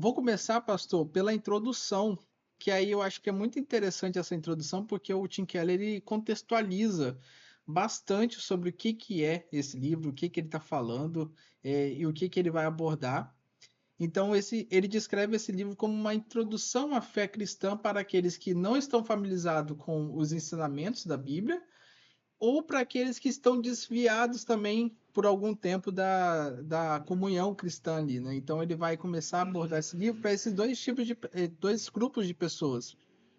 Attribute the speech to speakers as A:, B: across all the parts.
A: vou começar, pastor, pela introdução, que aí eu acho que é muito interessante essa introdução, porque o Tim Keller ele contextualiza bastante sobre o que que é esse livro, o que que ele está falando, e o que que ele vai abordar. Então, ele descreve esse livro como uma introdução à fé cristã para aqueles que não estão familiarizados com os ensinamentos da Bíblia ou para aqueles que estão desviados também por algum tempo da comunhão cristã ali, né? Então ele vai começar a abordar esse livro para esses dois grupos de pessoas.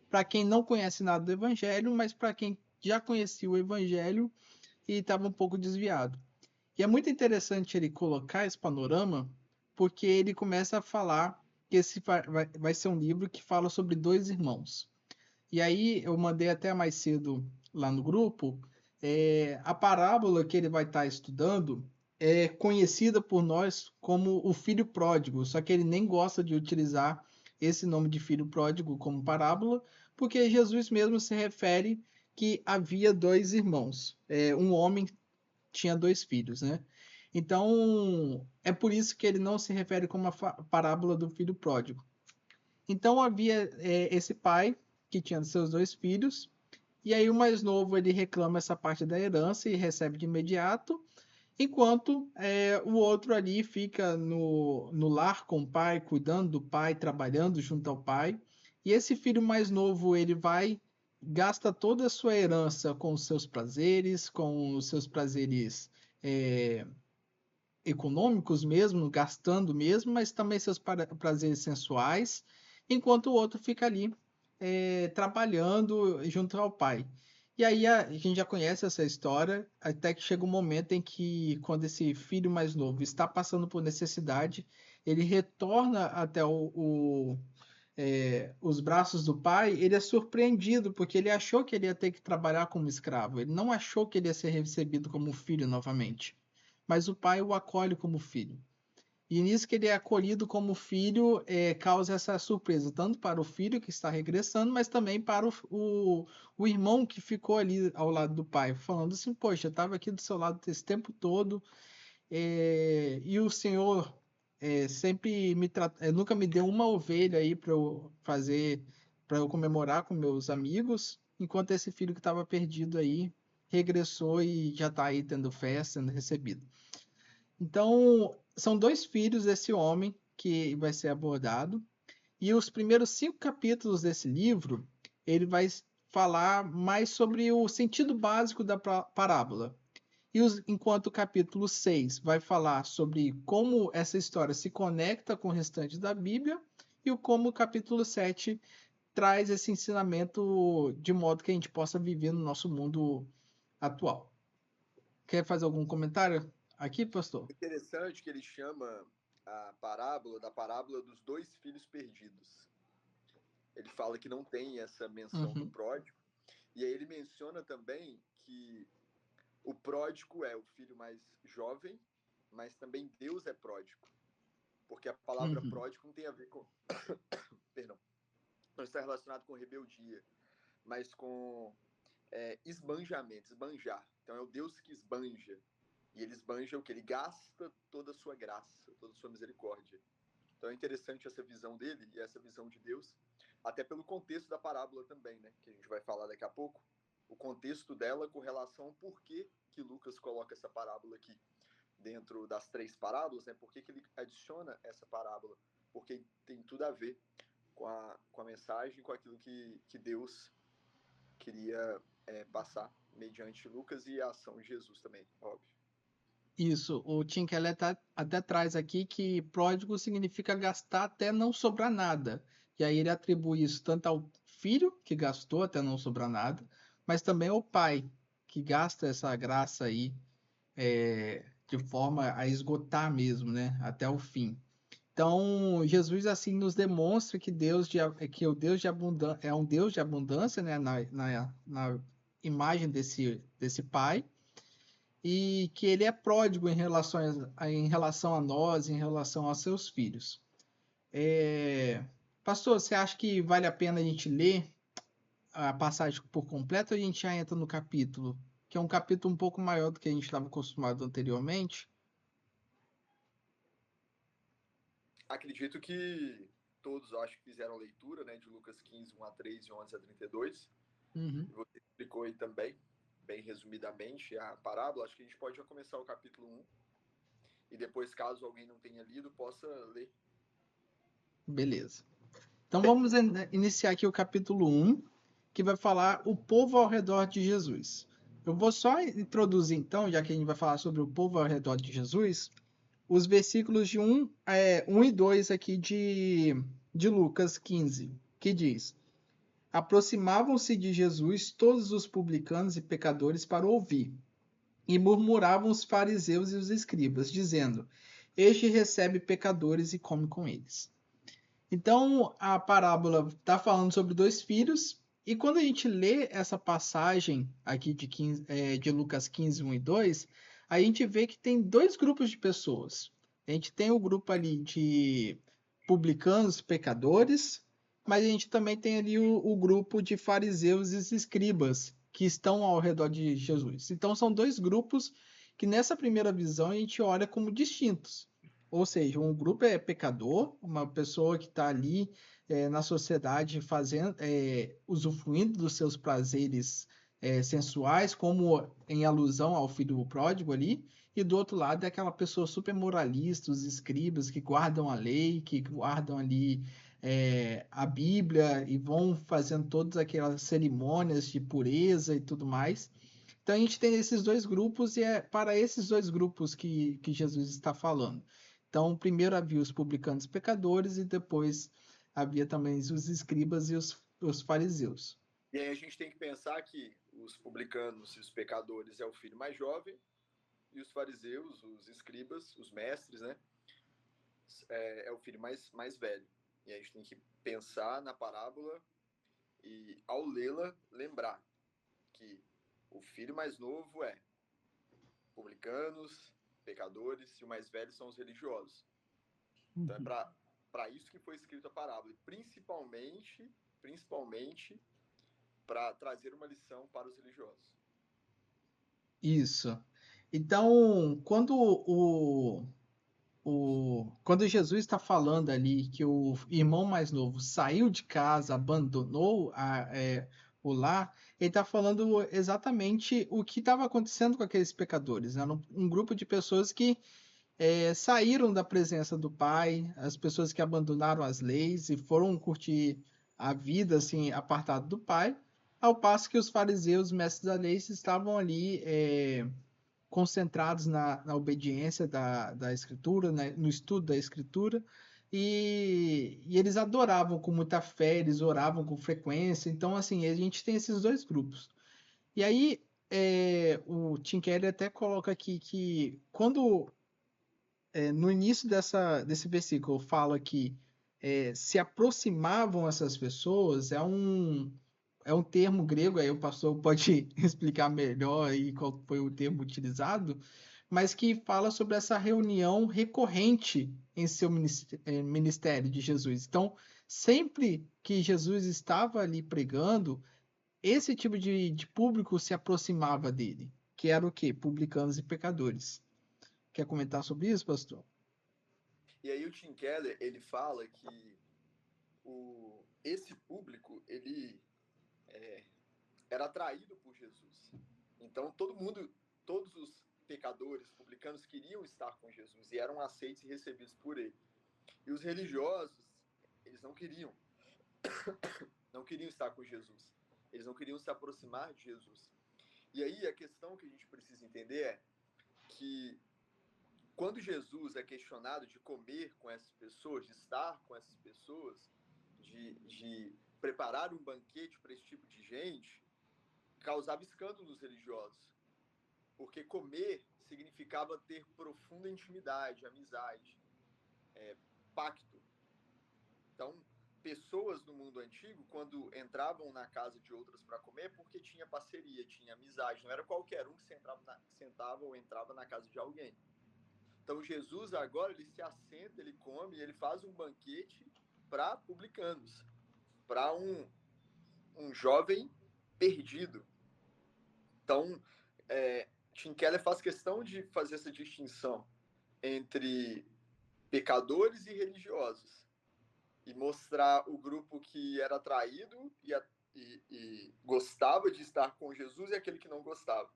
A: Para quem não conhece nada do Evangelho, mas para quem já conhecia o Evangelho e estava um pouco desviado. E é muito interessante ele colocar esse panorama, porque ele começa a falar que esse vai ser um livro que fala sobre dois irmãos. E aí eu mandei até mais cedo lá no grupo, a parábola que ele vai estar estudando é conhecida por nós como o filho pródigo, só que ele nem gosta de utilizar esse nome de filho pródigo como parábola, porque Jesus mesmo se refere que havia dois irmãos. Um homem tinha dois filhos, né? Então, é por isso que ele não se refere como a parábola do filho pródigo. Então havia esse pai que tinha seus dois filhos, e aí o mais novo ele reclama essa parte da herança e recebe de imediato, enquanto o outro ali fica no lar com o pai, cuidando do pai, trabalhando junto ao pai. E esse filho mais novo ele vai gasta toda a sua herança com os seus prazeres, com os seus prazeres é, econômicos mesmo, gastando mesmo, mas também seus prazeres sensuais, enquanto o outro fica ali trabalhando junto ao pai. E aí a gente já conhece essa história, até que chega um momento em que, quando esse filho mais novo está passando por necessidade, ele retorna até os braços do pai, ele é surpreendido, porque ele achou que ele ia ter que trabalhar como escravo, ele não achou que ele ia ser recebido como filho novamente, mas o pai o acolhe como filho. E nisso que ele é acolhido como filho, causa essa surpresa, tanto para o filho que está regressando, mas também para o irmão que ficou ali ao lado do pai, falando assim: Poxa, eu estava aqui do seu lado esse tempo todo, e o senhor sempre nunca me deu uma ovelha aí para eu fazer, para eu comemorar com meus amigos, enquanto esse filho que estava perdido aí regressou e já está aí tendo festa, sendo recebido. Então, são dois filhos desse homem que vai ser abordado, e os primeiros 5 capítulos desse livro, ele vai falar mais sobre o sentido básico da parábola. Enquanto o capítulo 6 vai falar sobre como essa história se conecta com o restante da Bíblia, e como o capítulo 7 traz esse ensinamento de modo que a gente possa viver no nosso mundo atual. Quer fazer algum comentário aqui, pastor?
B: Interessante que ele chama a parábola da parábola dos dois filhos perdidos. Ele fala que não tem essa menção do
A: Uhum,
B: pródigo. E aí ele menciona também que o pródigo é o filho mais jovem, mas também Deus é pródigo. Porque a palavra
A: uhum.
B: pródigo não tem a ver com. Perdão. Não está relacionado com rebeldia, mas com esbanjamento, esbanjar. Então é o Deus que esbanja. E ele esbanja o que? Ele gasta toda a sua graça, toda a sua misericórdia. Então é interessante essa visão dele e essa visão de Deus, até pelo contexto da parábola também, né? Que a gente vai falar daqui a pouco. O contexto dela com relação ao porquê que Lucas coloca essa parábola aqui dentro das 3 parábolas, né? Por que ele adiciona essa parábola? Porque tem tudo a ver com a mensagem, com aquilo que Deus queria passar mediante Lucas e a ação de Jesus também, óbvio.
A: Isso, o Tim Keller até traz aqui que pródigo significa gastar até não sobrar nada. E aí ele atribui isso tanto ao filho, que gastou até não sobrar nada, mas também ao pai, que gasta essa graça aí de forma a esgotar mesmo, né? Até o fim. Então, Jesus assim nos demonstra que que o Deus de abundância é um Deus de abundância, né? Na imagem desse pai, e que ele é pródigo em relação a nós, em relação aos seus filhos. Pastor, você acha que vale a pena a gente ler a passagem por completo ou a gente já entra no capítulo? Que é um capítulo um pouco maior do que a gente estava acostumado anteriormente.
B: Acredito que todos acho que fizeram leitura, né, de Lucas 15, 1 a 3 e 11 a 32.
A: Uhum.
B: Você explicou aí também, bem resumidamente, a parábola. Acho que a gente pode já começar o capítulo 1 e depois, caso alguém não tenha lido, possa ler.
A: Beleza. Então vamos iniciar aqui o capítulo 1, que vai falar o povo ao redor de Jesus. Eu vou só introduzir então, já que a gente vai falar sobre o povo ao redor de Jesus, os versículos de 1 e 2 aqui de Lucas 15, que diz: Aproximavam-se de Jesus todos os publicanos e pecadores para ouvir, e murmuravam os fariseus e os escribas, dizendo: Este recebe pecadores e come com eles. Então, a parábola está falando sobre dois filhos, e quando a gente lê essa passagem aqui de Lucas 15, 1 e 2, a gente vê que tem dois grupos de pessoas. A gente tem o grupo ali de publicanos, pecadores, mas a gente também tem ali o grupo de fariseus e escribas que estão ao redor de Jesus. Então, são dois grupos que nessa primeira visão a gente olha como distintos. Ou seja, um grupo é pecador, uma pessoa que está ali na sociedade fazendo, usufruindo dos seus prazeres sensuais, como em alusão ao filho pródigo ali, e do outro lado é aquela pessoa super moralista, os escribas que guardam a lei, que guardam ali a Bíblia e vão fazendo todas aquelas cerimônias de pureza e tudo mais. Então a gente tem esses dois grupos e é para esses dois grupos que Jesus está falando. Então, primeiro havia os publicanos pecadores e depois havia também os escribas e os fariseus.
B: E aí a gente tem que pensar que os publicanos e os pecadores é o filho mais jovem, e os fariseus, os escribas, os mestres, né, é o filho mais velho. E a gente tem que pensar na parábola e, ao lê-la, lembrar que o filho mais novo é publicanos, pecadores, e o mais velho são os religiosos. Então é para isso que foi escrita a parábola, e principalmente para trazer uma lição para os religiosos.
A: Isso. Então, quando Jesus está falando ali que o irmão mais novo saiu de casa, abandonou o lar, ele está falando exatamente o que estava acontecendo com aqueles pecadores. Era um grupo de pessoas que saíram da presença do Pai, as pessoas que abandonaram as leis e foram curtir a vida assim, apartado do Pai, ao passo que os fariseus, mestres da lei, estavam ali concentrados na obediência da Escritura, né, no estudo da Escritura, e eles adoravam com muita fé, eles oravam com frequência. Então, assim, a gente tem esses dois grupos. E aí, o Tim Keller até coloca aqui que quando no início desse versículo fala que se aproximavam essas pessoas, é um termo grego, aí o pastor pode explicar melhor aí qual foi o termo utilizado, mas que fala sobre essa reunião recorrente em seu ministério de Jesus. Então, sempre que Jesus estava ali pregando, esse tipo de público se aproximava dele, que era o quê? Publicanos e pecadores. Quer comentar sobre isso, pastor?
B: E aí o Tim Keller, ele fala que esse público, ele era atraído por Jesus. Então todos os pecadores, publicanos, queriam estar com Jesus e eram aceitos e recebidos por ele. E os religiosos, eles não queriam estar com Jesus. Eles não queriam se aproximar de Jesus. E aí a questão que a gente precisa entender é que quando Jesus é questionado de comer com essas pessoas, de estar com essas pessoas, de preparar um banquete para esse tipo de gente, causava escândalo nos religiosos. Porque comer significava ter profunda intimidade, amizade, pacto. Então, pessoas no mundo antigo, quando entravam na casa de outras para comer, porque tinha parceria, tinha amizade. Não era qualquer um que sentava ou entrava na casa de alguém. Então, Jesus agora, ele se assenta, ele come, ele faz um banquete para publicanos, para um jovem perdido. Então, Tim Keller faz questão de fazer essa distinção entre pecadores e religiosos. e mostrar o grupo que era traído e gostava de estar com Jesus e aquele que não gostava.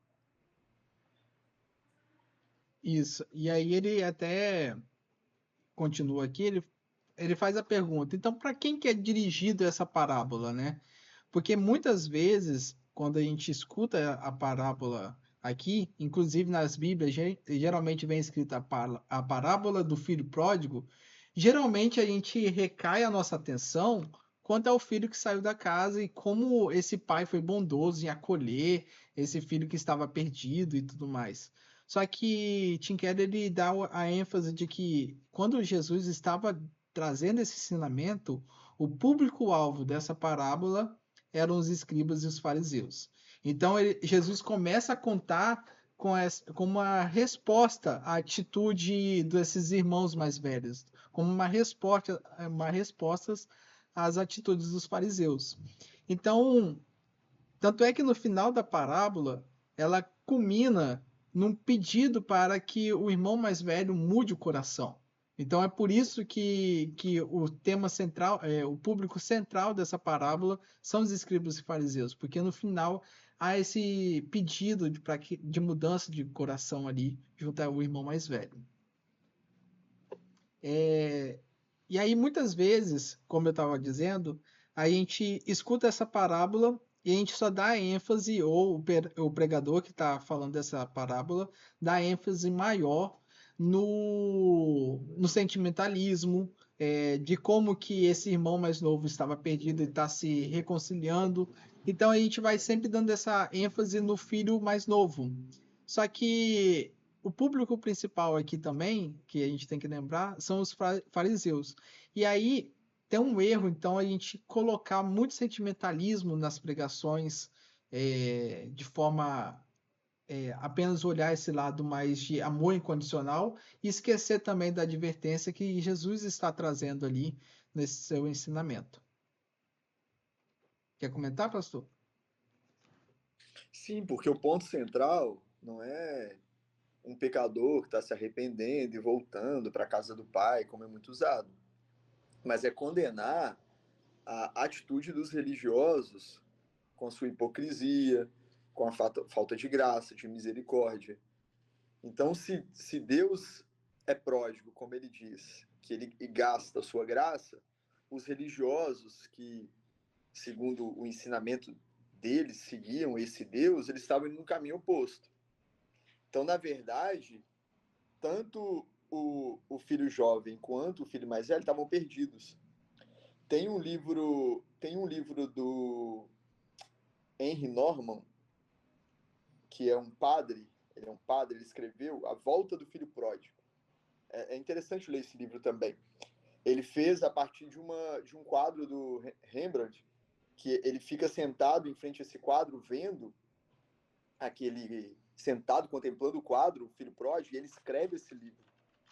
A: Isso. E aí ele até continua aqui, ele faz a pergunta, então para quem que é dirigido essa parábola, né? Porque muitas vezes, quando a gente escuta a parábola aqui, inclusive nas Bíblias, geralmente vem escrita a parábola do filho pródigo, geralmente a gente recai a nossa atenção quanto ao filho que saiu da casa e como esse pai foi bondoso em acolher esse filho que estava perdido e tudo mais. Só que Tim Keller ele dá a ênfase de que quando Jesus estava trazendo esse ensinamento, o público-alvo dessa parábola eram os escribas e os fariseus. Então Jesus começa a contar com uma resposta à atitude desses irmãos mais velhos, como uma resposta às atitudes dos fariseus. Então, tanto é que no final da parábola, ela culmina num pedido para que o irmão mais velho mude o coração. Então é por isso que o tema central, o público central dessa parábola são os escribas e fariseus, porque no final há esse pedido de mudança de coração ali junto ao irmão mais velho. E aí muitas vezes, como eu estava dizendo, a gente escuta essa parábola e a gente só dá ênfase, ou o pregador que está falando dessa parábola, dá ênfase maior no sentimentalismo, de como que esse irmão mais novo estava perdido e está se reconciliando. Então a gente vai sempre dando essa ênfase no filho mais novo. Só que o público principal aqui também, que a gente tem que lembrar, são os fariseus. E aí tem um erro, então, a gente colocar muito sentimentalismo nas pregações, de forma apenas olhar esse lado mais de amor incondicional e esquecer também da advertência que Jesus está trazendo ali nesse seu ensinamento. Quer comentar, pastor?
B: Sim, porque o ponto central não é um pecador que está se arrependendo e voltando para a casa do pai, como é muito usado, mas é condenar a atitude dos religiosos com sua hipocrisia, com a falta de graça, de misericórdia. Então, se Deus é pródigo, como ele diz, que ele gasta a sua graça, os religiosos que, segundo o ensinamento deles, seguiam esse Deus, eles estavam indo no caminho oposto. Então, na verdade, tanto o filho jovem quanto o filho mais velho estavam perdidos. Tem um livro do Henry Norman, que é um padre, ele escreveu A Volta do Filho Pródigo. É interessante ler esse livro também. Ele fez a partir de um quadro do Rembrandt, que ele fica sentado em frente a esse quadro, vendo aquele sentado, contemplando o quadro, o Filho Pródigo, e ele escreve esse livro.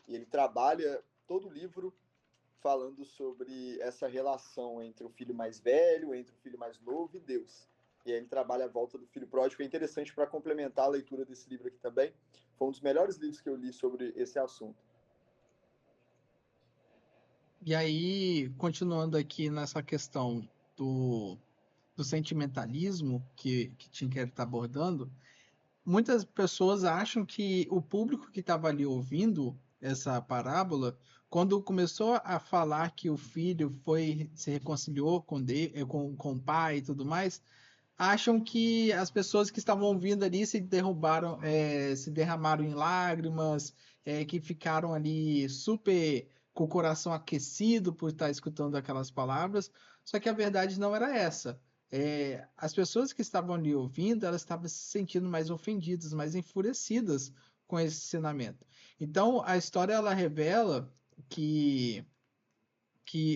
B: E ele trabalha todo o livro falando sobre essa relação entre o filho mais velho, entre o filho mais novo e Deus. E aí ele trabalha a volta do filho pródigo. É interessante para complementar a leitura desse livro aqui também. Foi um dos melhores livros que eu li sobre esse assunto.
A: E aí, continuando aqui nessa questão do sentimentalismo que Tim Keller está abordando, muitas pessoas acham que o público que estava ali ouvindo essa parábola, quando começou a falar que o filho se reconciliou com o pai e tudo mais, acham que as pessoas que estavam ouvindo ali se derramaram em lágrimas, que ficaram ali super com o coração aquecido por estar escutando aquelas palavras. Só que a verdade não era essa. As pessoas que estavam ali ouvindo, elas estavam se sentindo mais ofendidas, mais enfurecidas com esse ensinamento. Então, a história ela revela que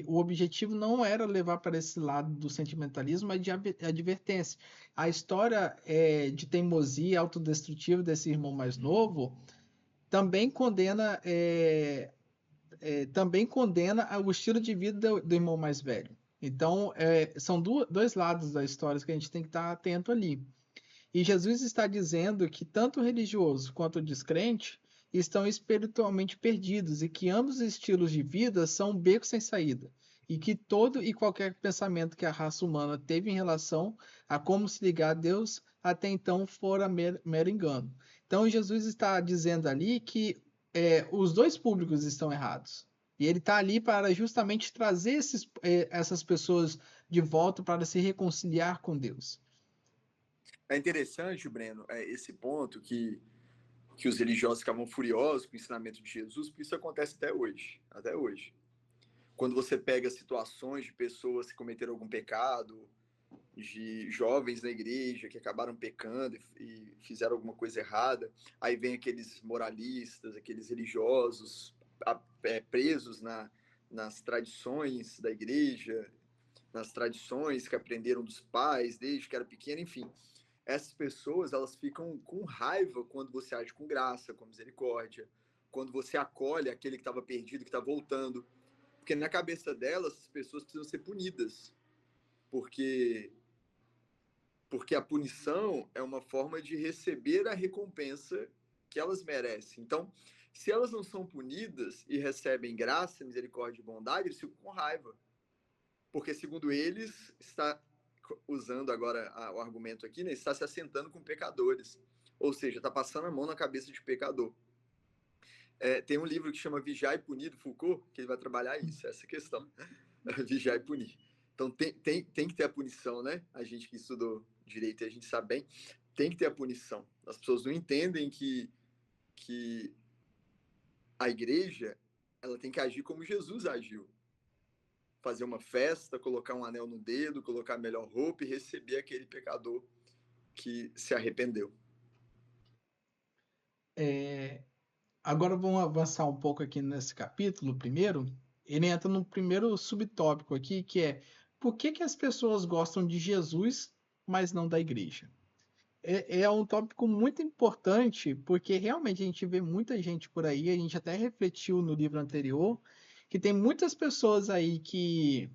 A: o objetivo não era levar para esse lado do sentimentalismo, mas de advertência. A história de teimosia autodestrutiva desse irmão mais novo também condena o estilo de vida do irmão mais velho. Então, são dois lados da história que a gente tem que estar atento ali. E Jesus está dizendo que tanto o religioso quanto o descrente estão espiritualmente perdidos e que ambos os estilos de vida são um beco sem saída. e que todo e qualquer pensamento que a raça humana teve em relação a como se ligar a Deus até então fora mero engano. Então Jesus está dizendo ali que os dois públicos estão errados. E ele está ali para justamente trazer essas pessoas de volta para se reconciliar com Deus.
B: É interessante, Breno, esse ponto que os religiosos ficavam furiosos com o ensinamento de Jesus, porque isso acontece até hoje. Até hoje. Quando você pega situações de pessoas que cometeram algum pecado, de jovens na igreja que acabaram pecando e fizeram alguma coisa errada, aí vem aqueles moralistas, aqueles religiosos presos nas tradições da igreja, nas tradições que aprenderam dos pais desde que era pequeno, enfim. Essas pessoas, elas ficam com raiva quando você age com graça, com misericórdia, quando você acolhe aquele que estava perdido, que está voltando. Porque na cabeça delas, as pessoas precisam ser punidas. Porque a punição é uma forma de receber a recompensa que elas merecem. Então, se elas não são punidas e recebem graça, misericórdia e bondade, eles ficam com raiva. Porque, segundo eles, está usando agora o argumento aqui, né, está se assentando com pecadores. Ou seja, está passando a mão na cabeça de pecador. Tem um livro que chama Vigiar e Punir, do Foucault, que ele vai trabalhar isso, essa questão. Vigiar e punir. Então, tem que ter a punição, né? A gente que estudou direito, a gente sabe bem, tem que ter a punição. As pessoas não entendem que a igreja ela tem que agir como Jesus agiu. Fazer uma festa, colocar um anel no dedo, colocar a melhor roupa e receber aquele pecador que se arrependeu.
A: Agora vamos avançar um pouco aqui nesse capítulo primeiro. Ele entra no primeiro subtópico aqui, que é por que as pessoas gostam de Jesus, mas não da igreja? É um tópico muito importante, porque realmente a gente vê muita gente por aí, a gente até refletiu no livro anterior, que tem muitas pessoas aí que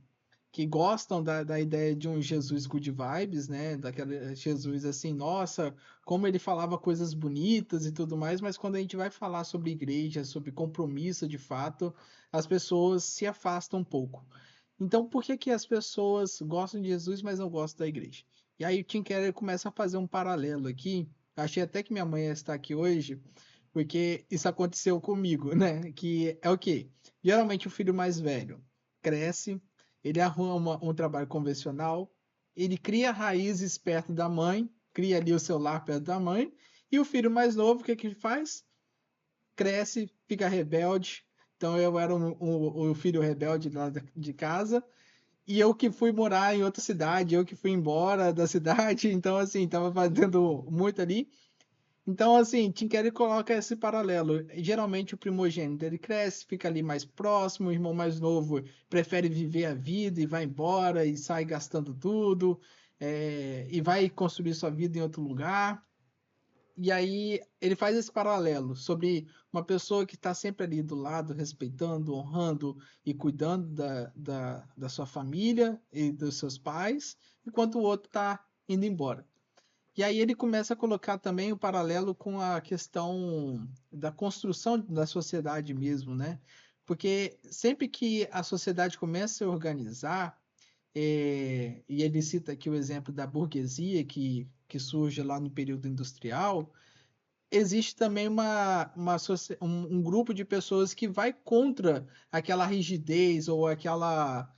A: gostam da ideia de um Jesus good vibes, né? Daquele Jesus assim, nossa, como ele falava coisas bonitas e tudo mais, mas quando a gente vai falar sobre igreja, sobre compromisso de fato, as pessoas se afastam um pouco. Então, por que as pessoas gostam de Jesus, mas não gostam da igreja? E aí o Tim Keller começa a fazer um paralelo aqui. Achei até que minha mãe está aqui hoje, porque isso aconteceu comigo, né? Que é o quê? Geralmente o filho mais velho cresce, ele arruma um trabalho convencional, ele cria raízes perto da mãe, cria ali o seu lar perto da mãe, e o filho mais novo, o que que ele faz? Cresce, fica rebelde. Então eu era o filho rebelde lá de casa, e eu que fui morar em outra cidade, eu que fui embora da cidade, então assim, tava fazendo muito ali. Então, assim, Tim Keller coloca esse paralelo. Geralmente o primogênito ele cresce, fica ali mais próximo, o irmão mais novo prefere viver a vida e vai embora e sai gastando tudo, e vai construir sua vida em outro lugar. E aí ele faz esse paralelo sobre uma pessoa que está sempre ali do lado, respeitando, honrando e cuidando da sua família e dos seus pais, enquanto o outro está indo embora. E aí ele começa a colocar também o paralelo com a questão da construção da sociedade mesmo, né? Porque sempre que a sociedade começa a se organizar, e ele cita aqui o exemplo da burguesia que surge lá no período industrial, existe também um grupo de pessoas que vai contra aquela rigidez ou aquela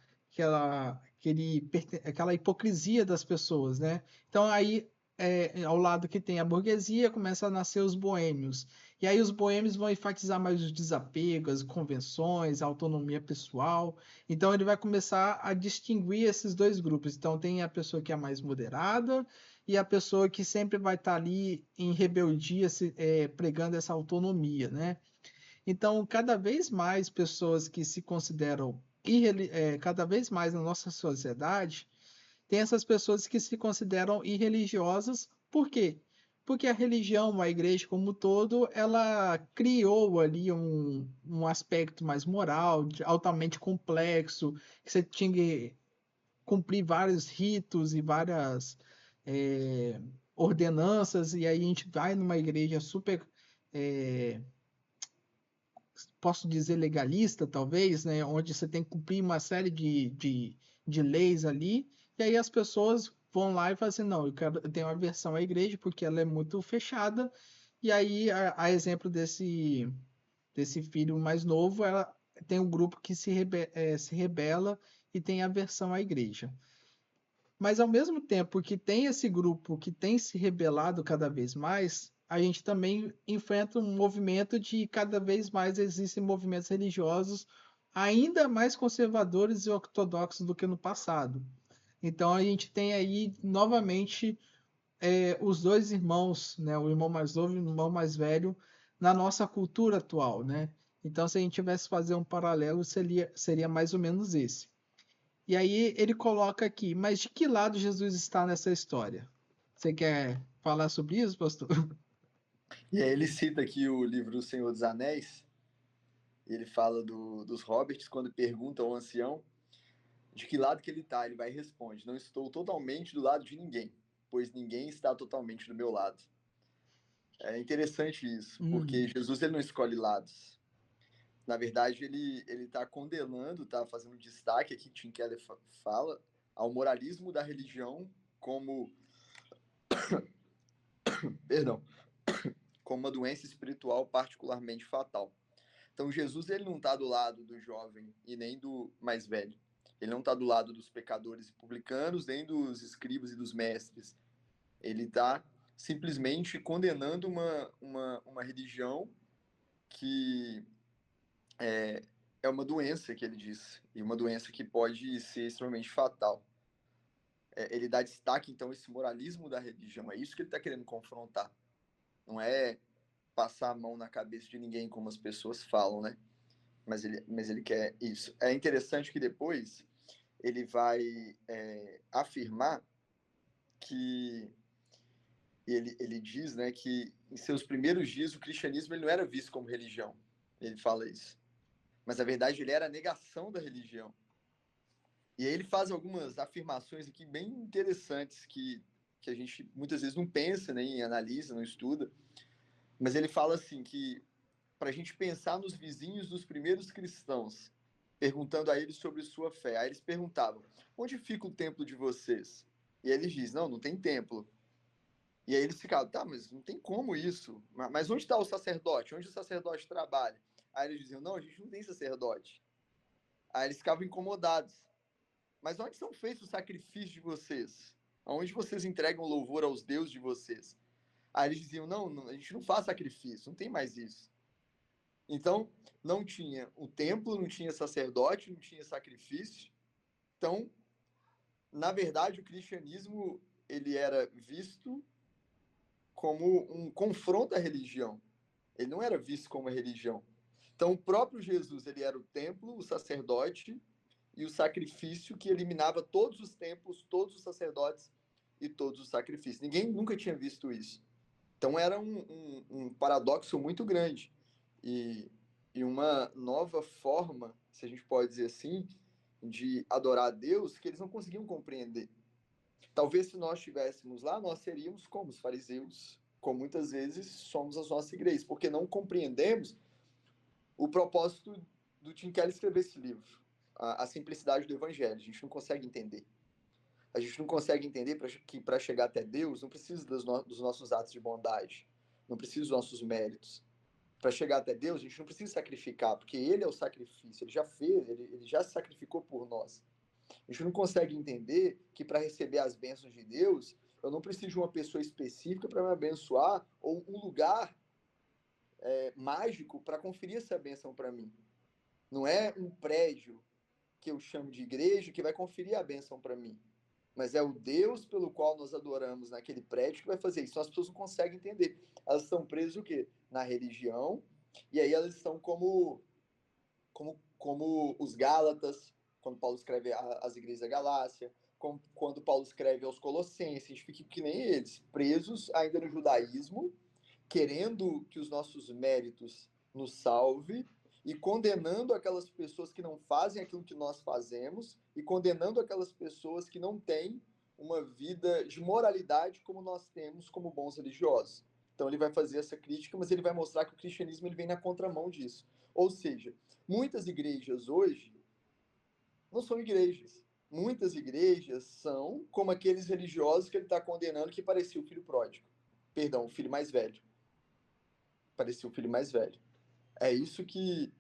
A: hipocrisia das pessoas, né? Então aí ao lado que tem a burguesia começa a nascer os boêmios. E aí os boêmios vão enfatizar mais os desapegos, as convenções, a autonomia pessoal. Então ele vai começar a distinguir esses dois grupos. Então tem a pessoa que é mais moderada e a pessoa que sempre vai estar ali em rebeldia, pregando essa autonomia, né? Então, cada vez mais pessoas que se consideram cada vez mais na nossa sociedade, tem essas pessoas que se consideram irreligiosas. Por quê? Porque a religião, a igreja como um todo, ela criou ali um aspecto mais moral, altamente complexo, que você tinha que cumprir vários ritos e várias é, ordenanças, e aí a gente vai numa igreja super é, posso dizer, legalista, talvez, né? Onde você tem que cumprir uma série de leis ali, e aí as pessoas vão lá e falam assim, não, eu tenho uma aversão à igreja porque ela é muito fechada, e aí, a exemplo desse filho mais novo, ela tem um grupo que se rebela e tem aversão à igreja. Mas ao mesmo tempo que tem esse grupo que tem se rebelado cada vez mais, a gente também enfrenta um movimento de cada vez mais existem movimentos religiosos ainda mais conservadores e ortodoxos do que no passado. Então a gente tem aí novamente os dois irmãos, né, o irmão mais novo e o irmão mais velho, na nossa cultura atual, né? Então, se a gente tivesse que fazer um paralelo, seria mais ou menos esse. E aí ele coloca aqui, mas de que lado Jesus está nessa história? Você quer falar sobre isso, pastor?
B: E aí ele cita aqui o livro O Senhor dos Anéis, e ele fala dos hobbits, quando pergunta ao ancião de que lado que ele está, ele vai e responde, não estou totalmente do lado de ninguém, pois ninguém está totalmente do meu lado. É interessante isso, porque
A: Uhum.
B: Jesus ele não escolhe lados. Na verdade, ele está condenando, está fazendo um destaque aqui, Tim Keller fala, ao moralismo da religião como, perdão, como uma doença espiritual particularmente fatal. Então, Jesus ele não está do lado do jovem e nem do mais velho. Ele não está do lado dos pecadores e publicanos, nem dos escribas e dos mestres. Ele está simplesmente condenando uma religião que é uma doença, que ele diz, e uma doença que pode ser extremamente fatal. Ele dá destaque, então, a esse moralismo da religião. É isso que ele está querendo confrontar. Não é passar a mão na cabeça de ninguém, como as pessoas falam, né? Mas ele quer isso. É interessante que depois ele vai afirmar que ele diz, né, que em seus primeiros dias o cristianismo ele não era visto como religião. Ele fala isso. Mas na verdade ele era a negação da religião. E aí ele faz algumas afirmações aqui bem interessantes que a gente muitas vezes não pensa, nem analisa, não estuda. Mas ele fala assim que para a gente pensar nos vizinhos dos primeiros cristãos, perguntando a eles sobre sua fé. Aí eles perguntavam: onde fica o templo de vocês? E eles dizem: não, não tem templo. E aí eles ficavam: tá, mas não tem como isso. Mas onde está o sacerdote? Onde o sacerdote trabalha? Aí eles diziam: não, a gente não tem sacerdote. Aí eles ficavam incomodados. Mas onde são feitos os sacrifícios de vocês? Onde vocês entregam louvor aos deuses de vocês? Aí eles diziam: não, a gente não faz sacrifício, não tem mais isso. Então, não tinha o templo, não tinha sacerdote, não tinha sacrifício. Então, na verdade, o cristianismo ele era visto como um confronto à religião. Ele não era visto como uma religião. Então, o próprio Jesus ele era o templo, o sacerdote e o sacrifício que eliminava todos os templos, todos os sacerdotes e todos os sacrifícios. Ninguém nunca tinha visto isso. Então, era um paradoxo muito grande. E e uma nova forma, se a gente pode dizer assim, de adorar a Deus que eles não conseguiam compreender. Talvez se nós estivéssemos lá, nós seríamos como os fariseus, como muitas vezes somos as nossas igrejas, porque não compreendemos o propósito do Tim Keller escrever esse livro, a simplicidade do evangelho. A gente não consegue entender. A gente não consegue entender que para chegar até Deus não precisa dos nossos atos de bondade, não precisa dos nossos méritos. Para chegar até Deus, a gente não precisa sacrificar, porque Ele é o sacrifício, Ele já fez, ele já se sacrificou por nós. A gente não consegue entender que para receber as bênçãos de Deus, eu não preciso de uma pessoa específica para me abençoar, ou um lugar mágico para conferir essa bênção para mim. Não é um prédio que eu chamo de igreja que vai conferir a bênção para mim. Mas é o Deus pelo qual nós adoramos naquele prédio que vai fazer isso. Então, as pessoas não conseguem entender. Elas estão presas o quê? Na religião, e aí elas estão como os Gálatas, quando Paulo escreve às igrejas da Galácia, como quando Paulo escreve aos Colossenses, a gente fica que nem eles, presos ainda no judaísmo, querendo que os nossos méritos nos salve e condenando aquelas pessoas que não fazem aquilo que nós fazemos e condenando aquelas pessoas que não têm uma vida de moralidade como nós temos como bons religiosos. Então ele vai fazer essa crítica, mas ele vai mostrar que o cristianismo ele vem na contramão disso. Ou seja, muitas igrejas hoje não são igrejas. Muitas igrejas são como aqueles religiosos que ele está condenando que parecia o filho pródigo. Perdão, o filho mais velho. Parecia o filho mais velho. É isso que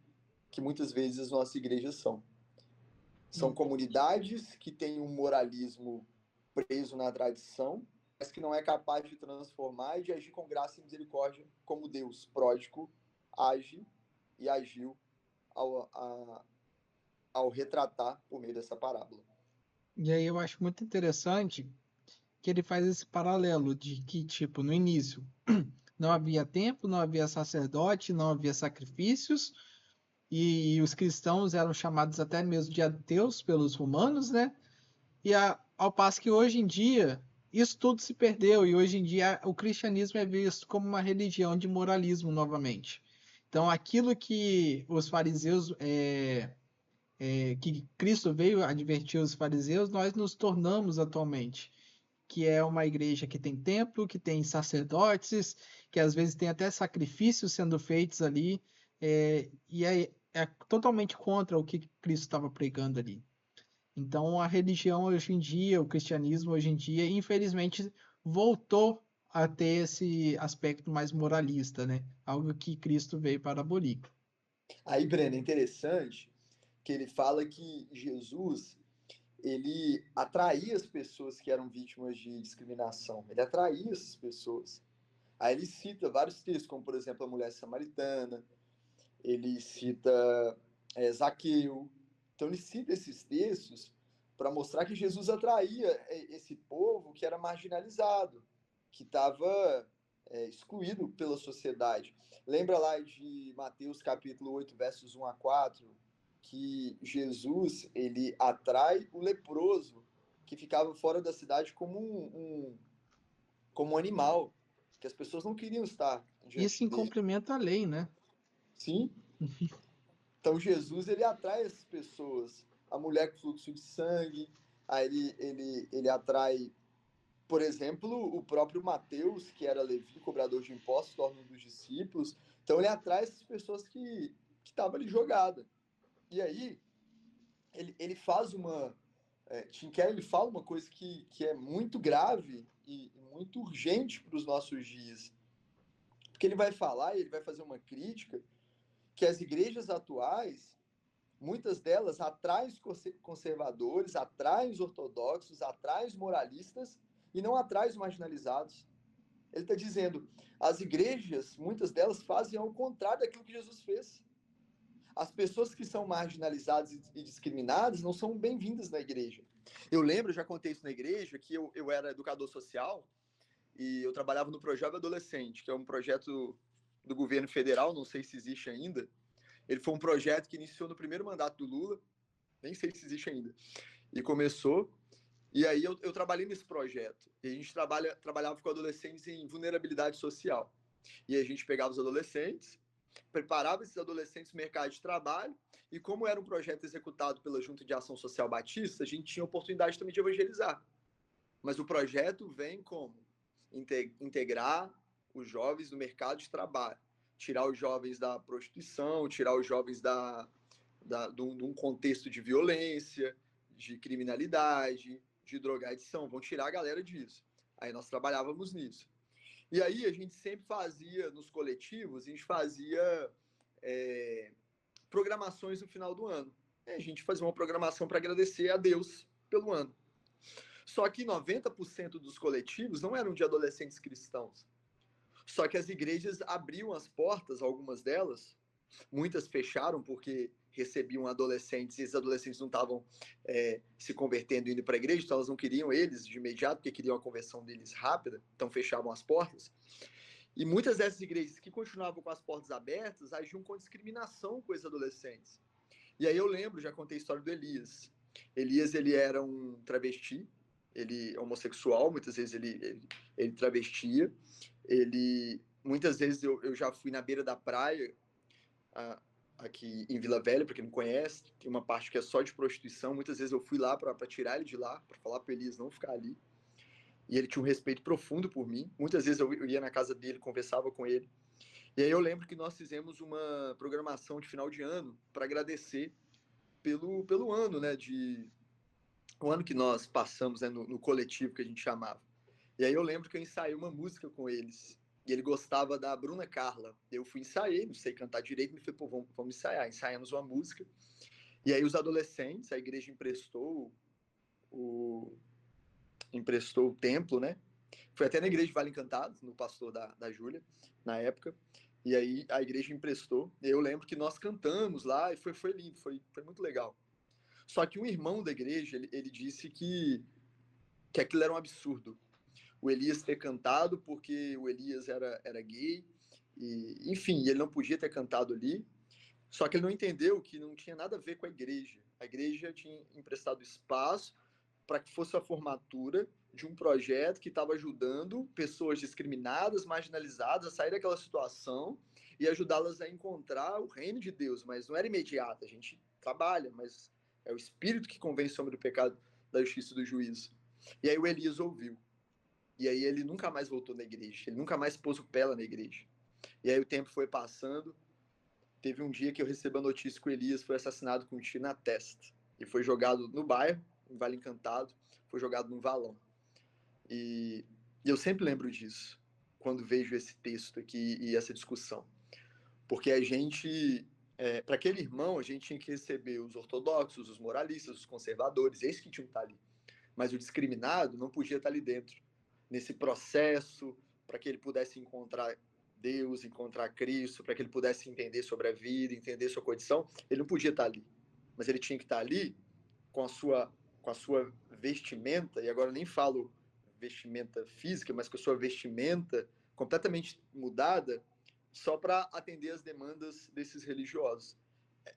B: muitas vezes as nossas igrejas são. São comunidades que têm um moralismo preso na tradição, mas que não é capaz de transformar e de agir com graça e misericórdia como Deus pródigo age e agiu ao retratar por meio dessa parábola.
A: E aí eu acho muito interessante que ele faz esse paralelo de que, tipo, no início não havia templo, não havia sacerdote, não havia sacrifícios, e os cristãos eram chamados até mesmo de ateus pelos romanos, né? Ao passo que hoje em dia isso tudo se perdeu e hoje em dia o cristianismo é visto como uma religião de moralismo novamente. Então aquilo que os fariseus que Cristo veio advertir os fariseus, nós nos tornamos atualmente, que é uma igreja que tem templo, que tem sacerdotes, que às vezes tem até sacrifícios sendo feitos ali, e é totalmente contra o que Cristo estava pregando ali. Então, a religião hoje em dia, o cristianismo hoje em dia, infelizmente, voltou a ter esse aspecto mais moralista, né? Algo que Cristo veio para abolir.
B: Aí, Breno, é interessante que ele fala que Jesus, ele atraía as pessoas que eram vítimas de discriminação. Ele atraía essas pessoas. Aí ele cita vários textos, como, por exemplo, a mulher samaritana. Ele cita Zaqueu. Então, ele cita esses textos para mostrar que Jesus atraía esse povo que era marginalizado, que estava excluído pela sociedade. Lembra lá de Mateus capítulo 8, versos 1 a 4, que Jesus ele atrai o leproso que ficava fora da cidade como como um animal, que as pessoas não queriam estar
A: Isso
B: diante
A: em
B: dele.
A: cumprimento à lei, né?
B: Sim. Então Jesus ele atrai essas pessoas. A mulher com fluxo de sangue, aí ele atrai, por exemplo, o próprio Mateus, que era Levi, cobrador de impostos, torna um dos discípulos. Então ele atrai essas pessoas que estavam ali jogadas. E aí ele faz uma. Tim Keller ele fala uma coisa que é muito grave e muito urgente para os nossos dias. Porque ele vai falar e ele vai fazer uma crítica que as igrejas atuais, muitas delas atraem os conservadores, atraem os ortodoxos, atraem os moralistas e não atraem os marginalizados. Ele está dizendo, as igrejas, muitas delas fazem ao contrário daquilo que Jesus fez. As pessoas que são marginalizadas e discriminadas não são bem-vindas na igreja. Eu lembro, já contei isso na igreja, que eu era educador social e eu trabalhava no Projeto Adolescente, que é um projeto do governo federal, não sei se existe ainda. Ele foi um projeto que iniciou no primeiro mandato do Lula, nem sei se existe ainda, e começou. E aí eu trabalhei nesse projeto. E a gente trabalhava com adolescentes em vulnerabilidade social. E a gente pegava os adolescentes, preparava esses adolescentes no mercado de trabalho, e como era um projeto executado pela Junta de Ação Social Batista, a gente tinha oportunidade também de evangelizar. Mas o projeto vem como? Integrar os jovens no mercado de trabalho, tirar os jovens da prostituição, tirar os jovens de um contexto de violência, de criminalidade, de drogadição, vão tirar a galera disso. Aí nós trabalhávamos nisso. E aí a gente sempre fazia, nos coletivos, a gente fazia programações no final do ano. A gente fazia uma programação para agradecer a Deus pelo ano. Só que 90% dos coletivos não eram de adolescentes cristãos. Só que as igrejas abriam as portas, algumas delas, muitas fecharam porque recebiam adolescentes e esses adolescentes não estavam se convertendo e indo para a igreja, então elas não queriam eles de imediato, porque queriam a conversão deles rápida, então fechavam as portas. E muitas dessas igrejas que continuavam com as portas abertas agiam com discriminação com esses adolescentes. E aí eu lembro, já contei a história do Elias. Elias, ele era um travesti, ele é homossexual, muitas vezes ele travestia, muitas vezes eu já fui na beira da praia, aqui em Vila Velha, para quem não conhece, tem uma parte que é só de prostituição, muitas vezes eu fui lá para tirar ele de lá, para falar para Elias não ficar ali, e ele tinha um respeito profundo por mim, muitas vezes eu ia na casa dele, conversava com ele, E aí eu lembro que nós fizemos uma programação de final de ano para agradecer pelo ano, né? O ano que nós passamos, né, no coletivo que a gente chamava. E aí eu lembro que eu ensaiei uma música com eles. E ele gostava da Bruna Carla. Eu fui ensaiei, não sei cantar direito, me falei, pô, vamos ensaiar. Ensaiamos uma música. E aí os adolescentes, a igreja emprestou o templo, né? Foi até na igreja de Vale Encantado, no pastor da Júlia, na época. E aí a igreja emprestou. E eu lembro que nós cantamos lá e foi lindo, foi muito legal. Só que um irmão da igreja, ele disse que aquilo era um absurdo. O Elias ter cantado porque o Elias era gay. E, enfim, ele não podia ter cantado ali. Só que ele não entendeu que não tinha nada a ver com a igreja. A igreja tinha emprestado espaço para que fosse a formatura de um projeto que estava ajudando pessoas discriminadas, marginalizadas a sair daquela situação e ajudá-las a encontrar o reino de Deus. Mas não era imediato, a gente trabalha, mas é o Espírito que convence o homem do pecado, da justiça e do juízo. E aí o Elias ouviu. E aí ele nunca mais voltou na igreja, ele nunca mais pôs o pé lá na igreja. E aí o tempo foi passando. Teve um dia que eu recebi a notícia que o Elias foi assassinado com um tiro na testa. E foi jogado no bairro, em Vale Encantado, foi jogado num valão. E eu sempre lembro disso, quando vejo esse texto aqui e essa discussão. Porque a gente, para aquele irmão, a gente tinha que receber os ortodoxos, os moralistas, os conservadores, esses que tinham que estar ali. Mas o discriminado não podia estar ali dentro, nesse processo, para que ele pudesse encontrar Deus, encontrar Cristo, para que ele pudesse entender sobre a vida, entender sua condição, ele não podia estar ali. Mas ele tinha que estar ali com a sua vestimenta, e agora eu nem falo vestimenta física, mas com a sua vestimenta completamente mudada, só para atender as demandas desses religiosos.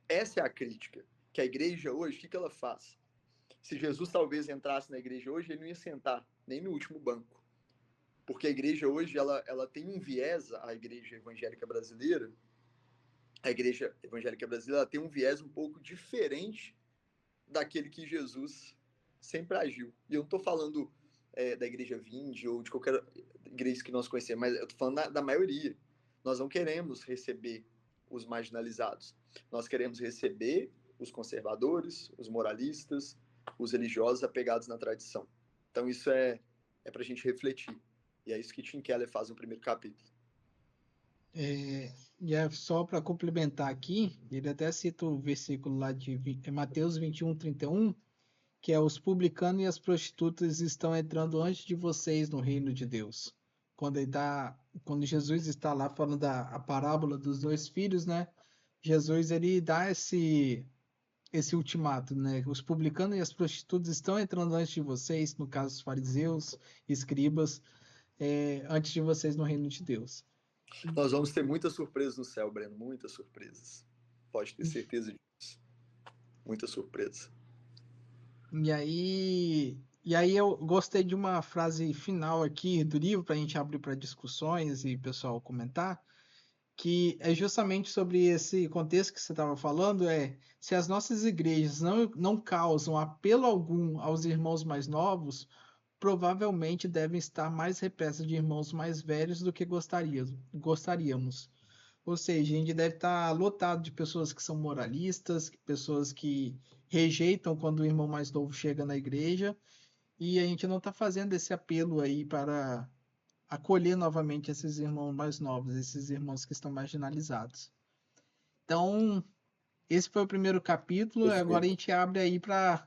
B: Essa é a crítica, que a igreja hoje, o que ela faz? Se Jesus talvez entrasse na igreja hoje, ele não ia sentar nem no último banco. Porque a igreja hoje, ela tem um viés, a igreja evangélica brasileira, ela tem um viés um pouco diferente daquele que Jesus sempre agiu. E eu não estou falando da igreja Vinde ou de qualquer igreja que nós conhecemos, mas eu estou falando da maioria. Nós não queremos receber os marginalizados. Nós queremos receber os conservadores, os moralistas, os religiosos apegados na tradição. Então isso é para a gente refletir. E é isso que Tim Keller faz no primeiro capítulo.
A: E é só para complementar aqui, ele até cita o versículo lá de Mateus 21:31, que é: os publicanos e as prostitutas estão entrando antes de vocês no reino de Deus. Quando Jesus está lá falando a parábola dos dois filhos, né? Jesus ele dá esse ultimato, né? Os publicanos e as prostitutas estão entrando antes de vocês, no caso os fariseus, escribas, antes de vocês no reino de Deus.
B: Nós vamos ter muitas surpresas no céu, Breno, muitas surpresas. Pode ter certeza disso. Muita surpresa.
A: E aí eu gostei de uma frase final aqui do livro para a gente abrir para discussões e pessoal comentar, que é justamente sobre esse contexto que você estava falando, se as nossas igrejas não causam apelo algum aos irmãos mais novos, provavelmente devem estar mais repletas de irmãos mais velhos do que gostaríamos. Ou seja, a gente deve estar lotado de pessoas que são moralistas, pessoas que rejeitam quando o irmão mais novo chega na igreja, e a gente não está fazendo esse apelo aí para acolher novamente esses irmãos mais novos, esses irmãos que estão marginalizados. Então, esse foi o primeiro capítulo.
B: Perfeito.
A: Agora a gente abre aí para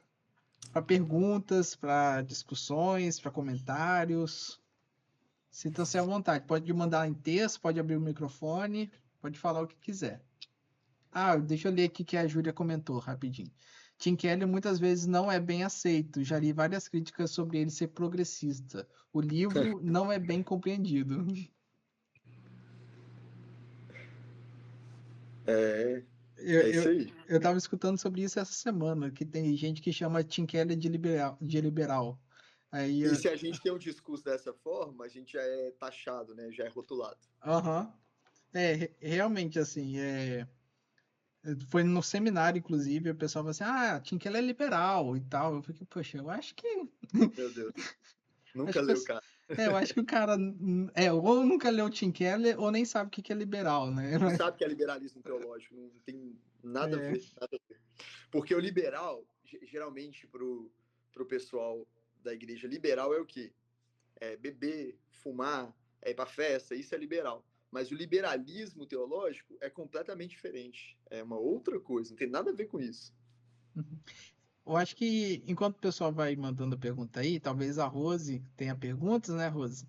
A: perguntas, para discussões, para comentários. Sintam-se à vontade. Pode mandar em texto, pode abrir o microfone, pode falar o que quiser. Deixa eu ler aqui que a Júlia comentou rapidinho. Tim Keller muitas vezes não é bem aceito. Já li várias críticas sobre ele ser progressista. O livro não é bem compreendido.
B: É isso aí.
A: Eu estava escutando sobre isso essa semana, que tem gente que chama Tim Keller de liberal. Aí,
B: E se a gente tem um discurso dessa forma, a gente já é taxado, né? Já é rotulado.
A: Realmente, assim, foi no seminário, inclusive, o pessoal falou assim, Tim Keller é liberal e tal. Eu fiquei, poxa, eu acho que...
B: Meu Deus. Nunca leu o cara.
A: Eu acho que o cara ou nunca leu Tim Keller ou nem sabe o que que é liberal, né?
B: Não sabe que é liberalismo teológico, não tem nada a
A: É,
B: ver, nada a ver. Porque o liberal, geralmente pro pessoal da igreja, liberal é o quê? É beber, fumar, é ir pra festa, isso é liberal. Mas o liberalismo teológico é completamente diferente. É uma outra coisa, não tem nada a ver com isso.
A: eu acho que enquanto o pessoal vai mandando pergunta aí, talvez a Rose tenha perguntas, né, Rose?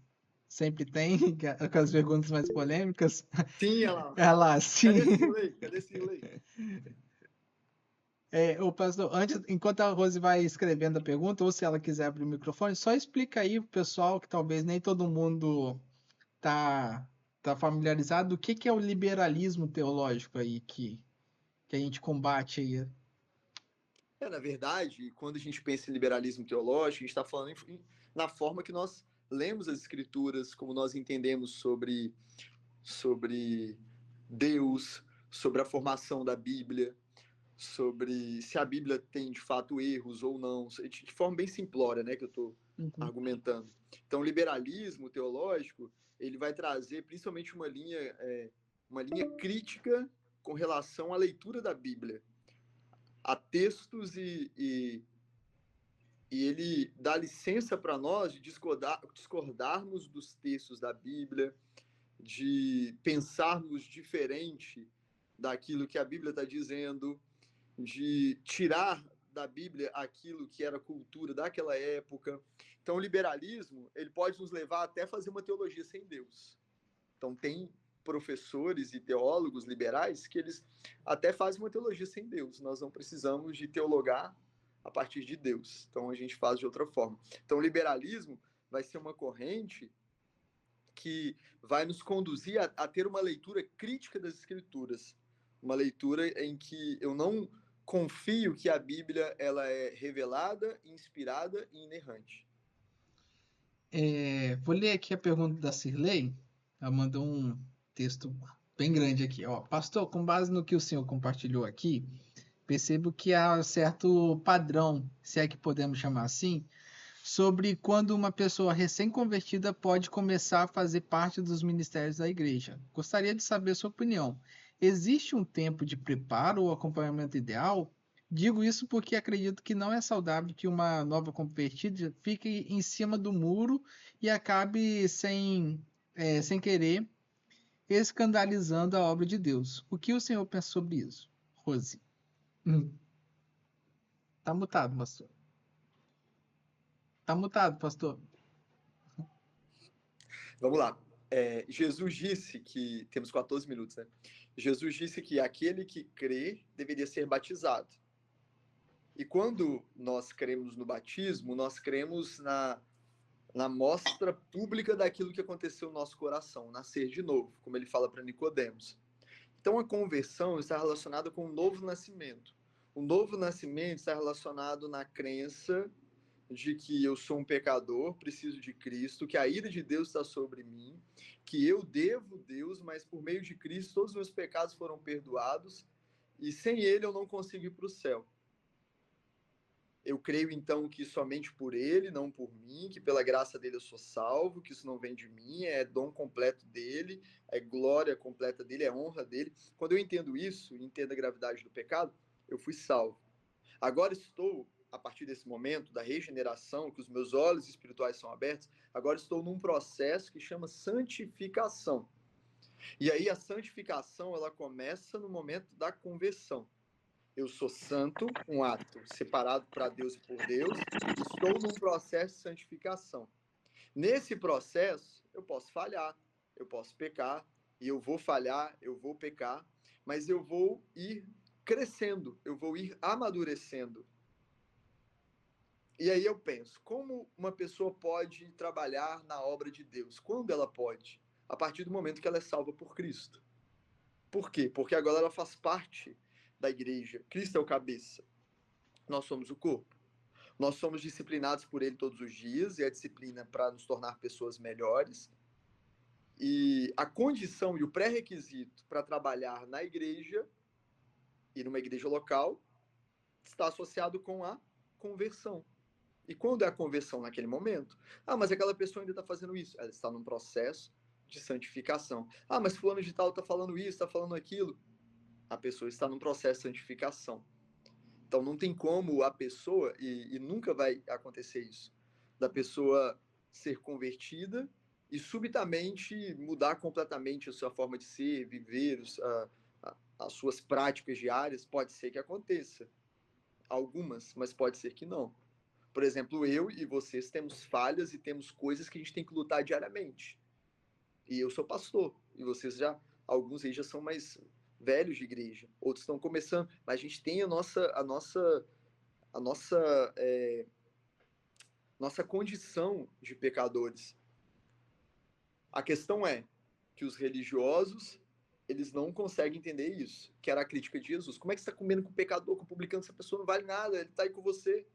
A: Sempre tem, com as perguntas mais polêmicas.
B: Sim, olha lá.
A: Ela, sim.
B: Cadê Cirlei? Cadê Cirlei?
A: O pastor, antes, enquanto a Rose vai escrevendo a pergunta, ou se ela quiser abrir o microfone, só explica aí pro pessoal que talvez nem todo mundo tá, tá familiarizado, o que que é o liberalismo teológico aí que a gente combate aí.
B: Na verdade, quando a gente pensa em liberalismo teológico, a gente está falando na forma que nós lemos as escrituras, como nós entendemos sobre Deus, sobre a formação da Bíblia, sobre se a Bíblia tem de fato erros ou não, de forma bem simplória, né, que eu estou
A: Uhum.
B: argumentando. Então, o liberalismo teológico ele vai trazer principalmente uma linha crítica com relação à leitura da Bíblia, a textos e ele dá licença para nós de discordarmos dos textos da Bíblia, de pensarmos diferente daquilo que a Bíblia está dizendo, de tirar da Bíblia aquilo que era cultura daquela época. Então, o liberalismo ele pode nos levar até a fazer uma teologia sem Deus. Então, tem professores e teólogos liberais que eles até fazem uma teologia sem Deus. Nós não precisamos de teologar a partir de Deus. Então, a gente faz de outra forma. Então, o liberalismo vai ser uma corrente que vai nos conduzir a ter uma leitura crítica das Escrituras, uma leitura em que eu não confio que a Bíblia ela é revelada, inspirada e inerrante.
A: Vou ler aqui a pergunta da Cirlei. Ela mandou um texto bem grande aqui. Ó, pastor, com base no que o senhor compartilhou aqui, percebo que há certo padrão, se é que podemos chamar assim, sobre quando uma pessoa recém-convertida pode começar a fazer parte dos ministérios da igreja. Gostaria de saber sua opinião. Existe um tempo de preparo ou acompanhamento ideal? Digo isso porque acredito que não é saudável que uma nova convertida fique em cima do muro e acabe sem querer escandalizando a obra de Deus. O que o senhor pensa sobre isso, Rose? Tá mutado, pastor. Tá mutado, pastor.
B: Vamos lá. Jesus disse que temos 14 minutos, né? Jesus disse que aquele que crê deveria ser batizado. E quando nós cremos no batismo, nós cremos na mostra pública daquilo que aconteceu no nosso coração, nascer de novo, como ele fala para Nicodemos. Então a conversão está relacionada com um novo nascimento. O novo nascimento está relacionado na crença de que eu sou um pecador, preciso de Cristo, que a ira de Deus está sobre mim, que eu devo Deus, mas por meio de Cristo todos os meus pecados foram perdoados e sem Ele eu não consigo ir para o céu. Eu creio então que somente por Ele, não por mim, que pela graça dele eu sou salvo, que isso não vem de mim, é dom completo dele, é glória completa dele, é honra dele. Quando eu entendo isso, entendo a gravidade do pecado, eu fui salvo. Agora estou, a partir desse momento da regeneração, que os meus olhos espirituais são abertos, agora estou num processo que chama santificação. E aí a santificação, ela começa no momento da conversão. Eu sou santo, um ato separado para Deus e por Deus, estou num processo de santificação. Nesse processo, eu posso falhar, eu posso pecar, e eu vou falhar, eu vou pecar, mas eu vou ir crescendo, eu vou ir amadurecendo. E aí eu penso, como uma pessoa pode trabalhar na obra de Deus? Quando ela pode? A partir do momento que ela é salva por Cristo. Por quê? Porque agora ela faz parte da igreja. Cristo é o cabeça. Nós somos o corpo. Nós somos disciplinados por ele todos os dias, e a disciplina para nos tornar pessoas melhores. E a condição e o pré-requisito para trabalhar na igreja e numa igreja local está associado com a conversão. E quando é a conversão naquele momento? Ah, mas aquela pessoa ainda está fazendo isso. Ela está num processo de santificação. Ah, mas fulano de tal está falando isso, está falando aquilo. A pessoa está num processo de santificação. Então não tem como a pessoa, e nunca vai acontecer isso, da pessoa ser convertida e subitamente mudar completamente a sua forma de ser, viver, as suas práticas diárias. Pode ser que aconteça. Algumas, mas pode ser que não. Por exemplo, eu e vocês temos falhas e temos coisas que a gente tem que lutar diariamente. E eu sou pastor, e vocês já, alguns aí já são mais velhos de igreja, outros estão começando, mas a gente tem a nossa condição de pecadores. A questão é que os religiosos, eles não conseguem entender isso, que era a crítica de Jesus. Como é que você está comendo com o pecador, com o publicano, essa pessoa não vale nada, ele está aí com você.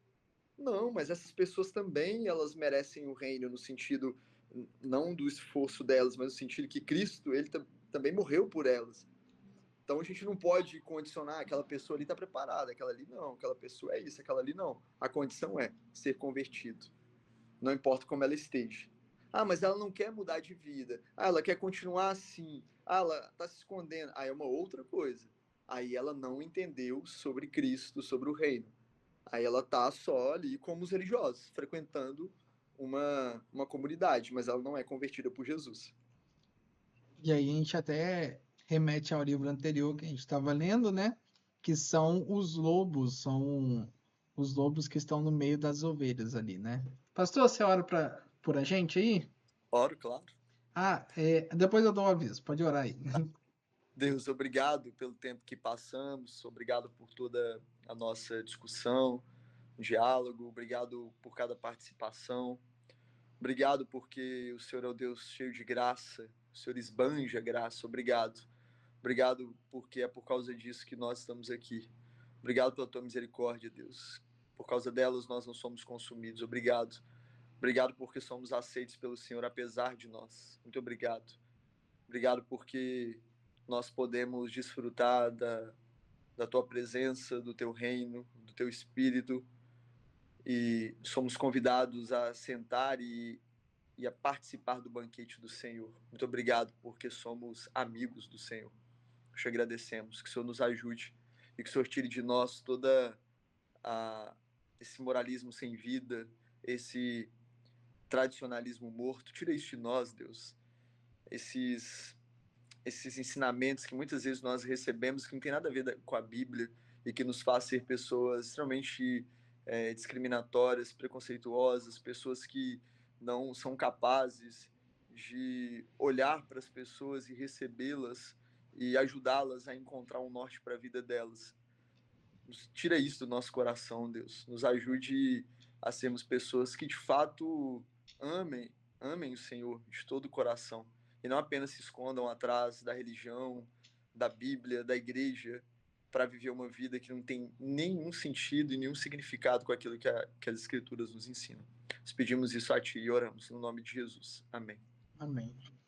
B: Não, mas essas pessoas também, elas merecem o reino no sentido, não do esforço delas, mas no sentido que Cristo, ele também morreu por elas. Então a gente não pode condicionar, aquela pessoa ali está preparada, aquela ali não, aquela pessoa é isso, aquela ali não. A condição é ser convertido, não importa como ela esteja. Ah, mas ela não quer mudar de vida. Ah, ela quer continuar assim. Ah, ela está se escondendo. Aí é uma outra coisa. Aí ela não entendeu sobre Cristo, sobre o reino. Aí ela tá só ali como os religiosos, frequentando uma comunidade, mas ela não é convertida por Jesus.
A: E aí a gente até remete ao livro anterior que a gente estava lendo, né? Que são são os lobos que estão no meio das ovelhas ali, né? Pastor, você ora por a gente aí?
B: Oro, claro.
A: Ah, depois eu dou um aviso, pode orar aí.
B: Deus, obrigado pelo tempo que passamos, obrigado por toda a nossa discussão, diálogo, obrigado por cada participação, obrigado porque o Senhor é o Deus cheio de graça, o Senhor esbanja graça, obrigado. Obrigado porque é por causa disso que nós estamos aqui. Obrigado pela tua misericórdia, Deus. Por causa delas nós não somos consumidos. Obrigado. Obrigado porque somos aceitos pelo Senhor apesar de nós. Muito obrigado. Obrigado porque nós podemos desfrutar da tua presença, do teu reino, do teu espírito e somos convidados a sentar e a participar do banquete do Senhor. Muito obrigado porque somos amigos do Senhor. Te agradecemos, que o Senhor nos ajude e que o Senhor tire de nós toda esse moralismo sem vida, esse tradicionalismo morto. Tira isso de nós, Deus. Esses ensinamentos que muitas vezes nós recebemos que não tem nada a ver com a Bíblia e que nos faz ser pessoas extremamente discriminatórias, preconceituosas, pessoas que não são capazes de olhar para as pessoas e recebê-las e ajudá-las a encontrar um norte para a vida delas. Tira isso do nosso coração, Deus. Nos ajude a sermos pessoas que de fato amem o Senhor de todo o coração e não apenas se escondam atrás da religião, da Bíblia, da igreja, para viver uma vida que não tem nenhum sentido e nenhum significado com aquilo que as Escrituras nos ensinam. Nós pedimos isso a Ti e oramos no nome de Jesus. Amém.
A: Amém.